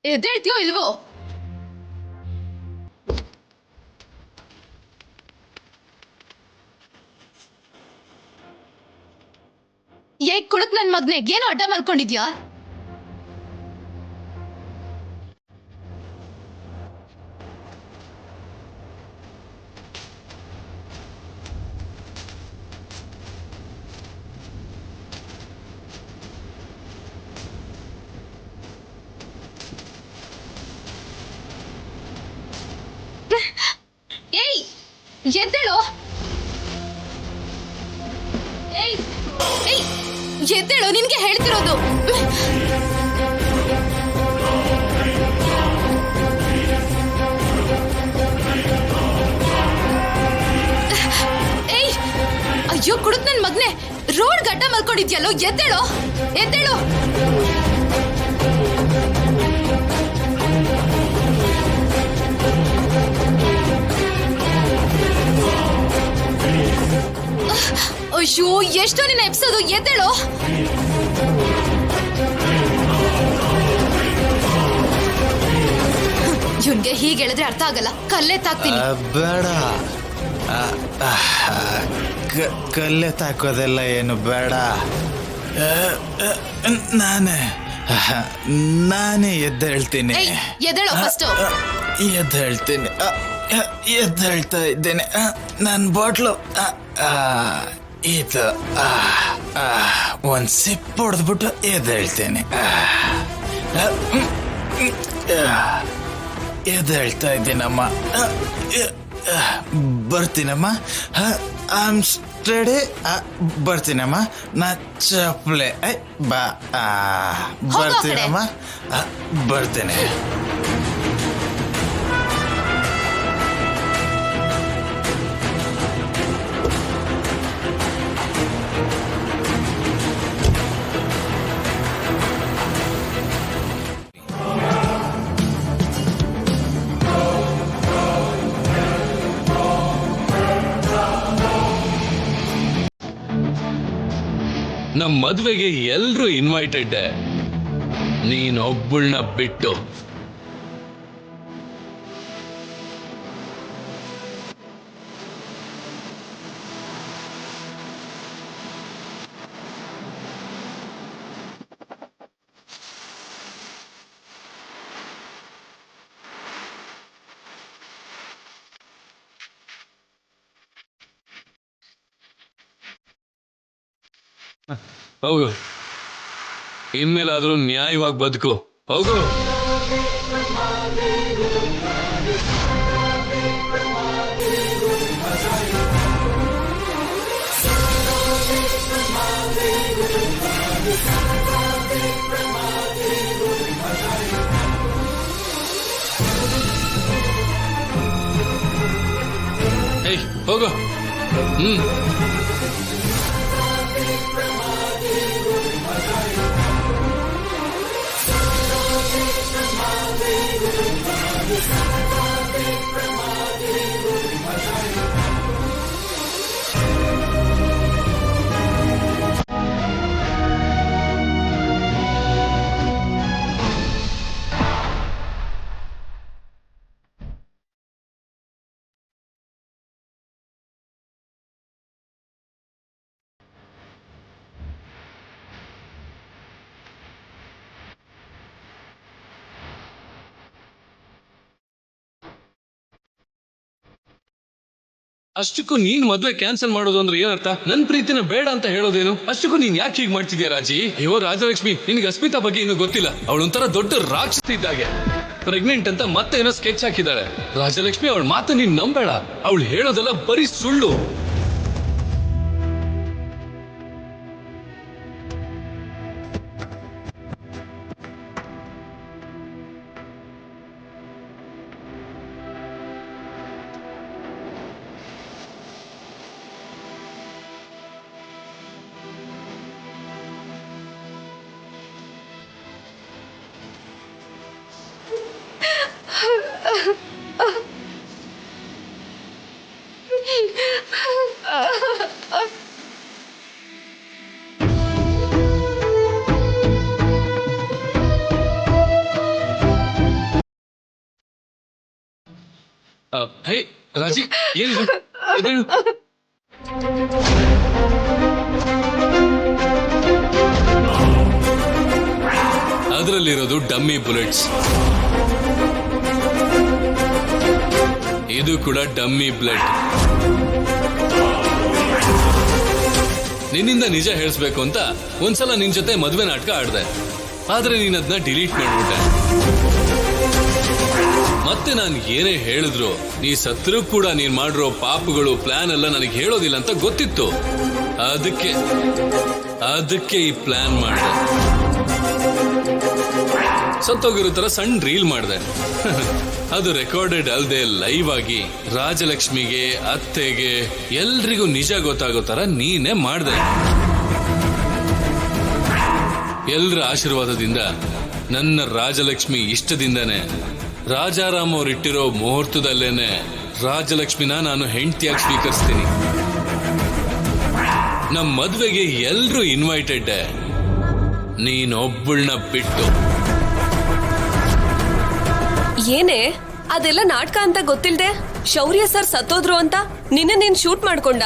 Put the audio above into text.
ಎದ್ದೇಳ್ತೀಯೋ ಇಲ್ವೋ? ಕುಳಕ್ ನನ್ ಮಗ್ನೆ ಏನೋ ಅಡ್ಡ ಮಾಡ್ಕೊಂಡಿದ್ಯಾ? ಏಯ್ ಎದ್ದೇಳು. ಏಯ್ ಏಯ್ ಎದ್ದೇಳು, ನಿನ್ಗೆ ಹೇಳ್ತಿರೋದು. ಏಯ್ ಅಯ್ಯೋ ಕುಡುಕ್ ನನ್ ಮಗ್ನೆ, ರೋಡ್ ಗಡ್ಡ ಮಲ್ಕೊಂಡಿದ್ಯಲ್ಲೋ, ಎದ್ದೇಳು ಎದ್ದೇಳು. ಅಯ್ಯೋ ಎಷ್ಟೋ ನಿನ್ನ ಎಪ್ಸೋದು, ಎದ್ದೇಳು. ಇವನ್ಗೆ ಹೀಗೆ ಹೇಳಿದ್ರೆ ಅರ್ಥ ಆಗಲ್ಲ, ಕಲ್ಲೇ ತಾಕ್ತೀನಿ. ಬೇಡ, ಕಲ್ಲೇ ತಾಕೋದೆಲ್ಲ ಏನು ಬೇಡ. ನಾನೇ ಎದ್ದೇಳ್ತೀನಿ. ಎದ್ದೇಳೋ ಫಸ್ಟ್. ಎದ್ದೇಳ್ತೀನಿ, ಎದ್ದೇಳ್ತಾ ಇದ್ದೇನೆ. ನನ್ನ ಬಾಟ್ಲು ಇದು ಒಂದ್ ಸಿಪ್ ಹೊಡೆದ್ಬಿಟ್ಟು ಎದ್ದೇಳ್ತೇನೆ. ಎದ್ದೇಳ್ತಾ ಇದ್ದೀನಮ್ಮ. ಬರ್ತೀನಮ್ಮ. I'm study. ಬರ್ತೀನಮ್ಮ. ನಾ ಚಪ್ಲೆ ಬಾ. ಬರ್ತೀನಮ್ಮ. ಬರ್ತೇನೆ. ನಮ್ ಮದ್ವೆಗೆ ಎಲ್ರು ಇನ್ವೈಟೆಡ್, ನೀನೊಬ್ಬಳನ್ನ ಬಿಟ್ಟು. ಹೋಗು, ಇನ್ಮೇಲಾದ್ರೂ ನ್ಯಾಯವಾಗಿ ಬದುಕು. ಹೋಗು. ಏಯ್ ಹೋಗು. ಅಷ್ಟಕ್ಕೂ ನೀನ್ ಮದ್ವೆ ಕ್ಯಾನ್ಸಲ್ ಮಾಡೋದು ಅಂದ್ರೆ ಏನರ್ಥ? ನನ್ ಪ್ರೀತಿನ ಬೇಡ ಅಂತ ಹೇಳೋದೇನು? ಅಷ್ಟಕ್ಕೂ ನೀನ್ ಯಾಕೆ ಹೀಗೆ ಮಾಡ್ತಿದ್ಯಾ ರಾಜಿ? ಅಯ್ಯೋ ರಾಜಲಕ್ಷ್ಮಿ, ನಿನ್ಗೆ ಅಸ್ಮಿತಾ ಬಗ್ಗೆ ಇನ್ನೂ ಗೊತ್ತಿಲ್ಲ. ಅವಳೊಂಥರ ದೊಡ್ಡ ರಾಕ್ಷಸಿ ಇದ್ದಾಗೆ. ಪ್ರೆಗ್ನೆಂಟ್ ಅಂತ ಮತ್ತೆ ಏನೋ ಸ್ಕೆಚ್ ಹಾಕಿದ್ದಾಳೆ. ರಾಜಲಕ್ಷ್ಮಿ, ಅವಳ ಮಾತು ನೀನ್ ನಂಬೇಡ. ಅವಳು ಹೇಳೋದೆಲ್ಲ ಬರೀ ಸುಳ್ಳು. ಹೇ ರಾಜಿ ಏನಿದು ಎದ್ದೇಳು. ಅದರಲ್ಲಿರೋದು ಡಮ್ಮಿ ಬುಲೆಟ್ಸ್, ಇದು ಕೂಡ ಡಮ್ಮಿ ಬ್ಲಡ್. ನಿನ್ನಿಂದ ನಿಜ ಹೇಳಿಸ್ಬೇಕು ಅಂತ ಒಂದ್ಸಲ ನಿನ್ ಜೊತೆ ಮದ್ವೆ ನಾಟಕ ಆಡ್ದೆ, ಆದ್ರೆ ನೀನ್ ಅದನ್ನ ಡಿಲೀಟ್ ಮಾಡ್ಬಿಟ್ಟೆ. ಮತ್ತೆ ನಾನು ಏನೇ ಹೇಳಿದ್ರು ನೀ ಸತ್ರು ಕೂಡ ನೀನ್ ಮಾಡಿರೋ ಪಾಪಗಳು ಪ್ಲಾನ್ ಎಲ್ಲ ನನಗೆ ಹೇಳೋದಿಲ್ಲ ಅಂತ ಗೊತ್ತಿತ್ತು. ಅದಕ್ಕೆ ಈ ಪ್ಲಾನ್ ಮಾಡಿದೆ. ಸತ್ತೋಗಿರೋ ತರ ಸಣ್ಣ ರೀಲ್ ಮಾಡಿದೆ. ಅದು ರೆಕಾರ್ಡೆಡ್ ಅಲ್ದೆ ಲೈವ್ ಆಗಿ ರಾಜಲಕ್ಷ್ಮಿಗೆ, ಅತ್ತೆಗೆ, ಎಲ್ರಿಗೂ ನಿಜ ಗೊತ್ತಾಗೋ ತರ ನೀನೇ ಮಾಡ್ದೆ. ಎಲ್ರ ಆಶೀರ್ವಾದದಿಂದ ನನ್ನ ರಾಜಲಕ್ಷ್ಮಿ ಇಷ್ಟದಿಂದಾನೆ ರಾಜಾರಾಮ್ ಅವ್ರು ಇಟ್ಟಿರೋ ಮುಹೂರ್ತದಲ್ಲೇನೆ ರಾಜಲಕ್ಷ್ಮಿನ ನಾನು ಹೆಂಡತಿಯಾಗಿ ಸ್ವೀಕರಿಸ್ತೀನಿ. ನಮ್ ಮದ್ವೆಗೆ ಎಲ್ರೂ ಇನ್ವೈಟೆಡ್, ನೀನೊಬ್ಬಳನ್ನ ಬಿಟ್ಟು. ಏನೇ ಅದೆಲ್ಲ ನಾಟಕ ಅಂತ ಗೊತ್ತಿಲ್ದೆ ಶೌರ್ಯ ಸರ್ ಸತ್ತೋದ್ರು ಅಂತ ನಿನ್ನ ನೀನ್ ಶೂಟ್ ಮಾಡ್ಕೊಂಡ?